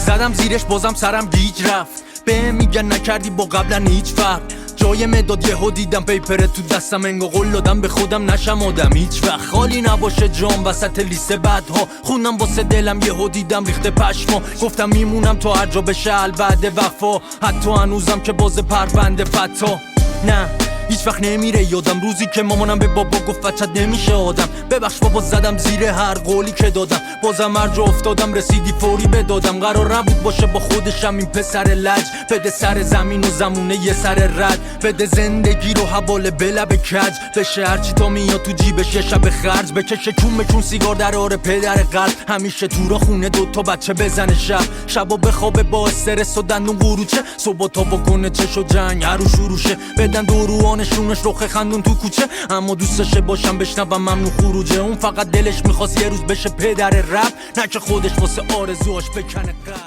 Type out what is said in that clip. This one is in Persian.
زدم زیرش بازم سرم گیج رفت. به میگن نکردی با قبلا هیچ فرق. جای مداد یهو دیدم پیپره تو دستم، انگار قول دادم به خودم نشم آدم هیچ وقت خالی نباشه جام وسط لیست بدها. خوندم واسه دلم یهو دیدم ریخته پشما. گفتم میمونم تا هر جا بشه بعد وفا، حتی هنوزم که باز پرونده فتا. نه هیچ وقت نمیره یادم روزی که مامانم به بابا گفت بچت نمیشه آدم. ببخش بابا زدم زیر هر قولی که دادم، بازم هر جا افتادم رسیدی فوری بدادم. قرار نبود باشه با خودشم این پسر لج، بده سر زمین و زمونه یه سر رد، بده زندگی رو حواله به لب کج. بشه هرچی تا میاد تو جیبش یه شب خرج، بکشه کون سیگار در آره پدر قلب. همیشه تو را خونه دوتا بچه بزنه شبا بخوابه با استرس و دندون قروچه. صبح تا بکنه چش و جنگ هرو شروع شه، بدن دروانشونش رخ خندون تو کوچه. اما دوستشه باشم بشنوم ممنون خروجه. اون فقط دلش میخواست یه روز بشه پدر رپ، نه که خودش واسه آرزوهاش بکنه قلب.